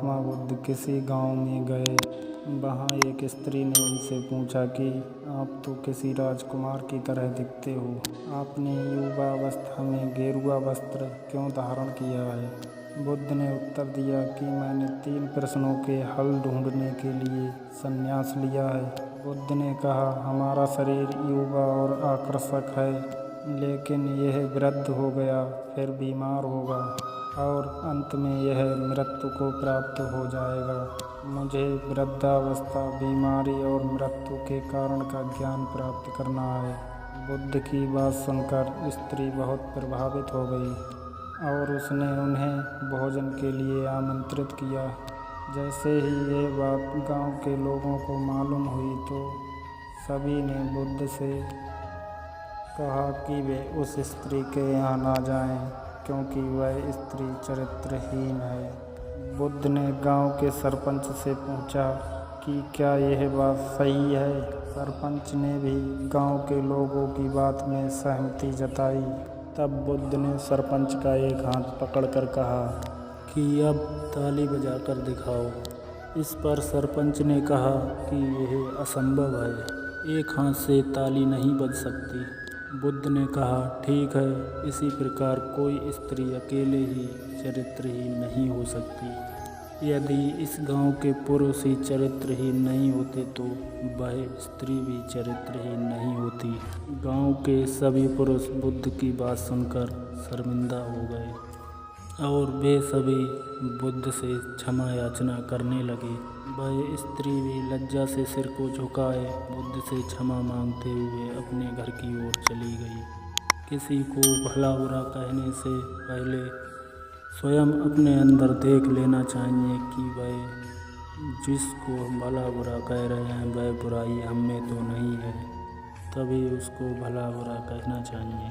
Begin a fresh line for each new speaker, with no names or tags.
महात्मा बुद्ध किसी गांव में गए। वहां एक स्त्री ने उनसे पूछा कि आप तो किसी राजकुमार की तरह दिखते हो, आपने युवावस्था में गेरुआ वस्त्र क्यों धारण किया है? बुद्ध ने उत्तर दिया कि मैंने 3 प्रश्नों के हल ढूंढने के लिए संन्यास लिया है। बुद्ध ने कहा, हमारा शरीर युवा और आकर्षक है, लेकिन यह वृद्ध हो गया, फिर बीमार होगा और अंत में यह मृत्यु को प्राप्त हो जाएगा। मुझे वृद्धावस्था, बीमारी और मृत्यु के कारण का ज्ञान प्राप्त करना है। बुद्ध की बात सुनकर स्त्री बहुत प्रभावित हो गई और उसने उन्हें भोजन के लिए आमंत्रित किया। जैसे ही ये बात गांव के लोगों को मालूम हुई तो सभी ने बुद्ध से कहा कि वे उस स्त्री के यहाँ ना जाएं, क्योंकि वह स्त्री चरित्रहीन है। बुद्ध ने गांव के सरपंच से पूछा कि क्या यह बात सही है? सरपंच ने भी गांव के लोगों की बात में सहमति जताई। तब बुद्ध ने सरपंच का एक हाथ पकड़कर कहा कि अब ताली बजाकर दिखाओ। इस पर सरपंच ने कहा कि यह असंभव है, एक हाथ से ताली नहीं बज सकती। बुद्ध ने कहा, ठीक है, इसी प्रकार कोई स्त्री अकेले ही चरित्रहीन नहीं हो सकती। यदि इस गांव के पुरुष ही चरित्रहीन नहीं होते तो वह स्त्री भी चरित्रहीन नहीं होती। गांव के सभी पुरुष बुद्ध की बात सुनकर शर्मिंदा हो गए और वे सभी बुद्ध से क्षमा याचना करने लगे। वह स्त्री भी लज्जा से सिर को झुकाए बुद्ध से क्षमा मांगते हुए अपने घर की ओर चली गई। किसी को भला बुरा कहने से पहले स्वयं अपने अंदर देख लेना चाहिए कि वह जिसको भला बुरा कह रहे हैं वह बुराई हम में तो नहीं है, तभी उसको भला बुरा कहना चाहिए।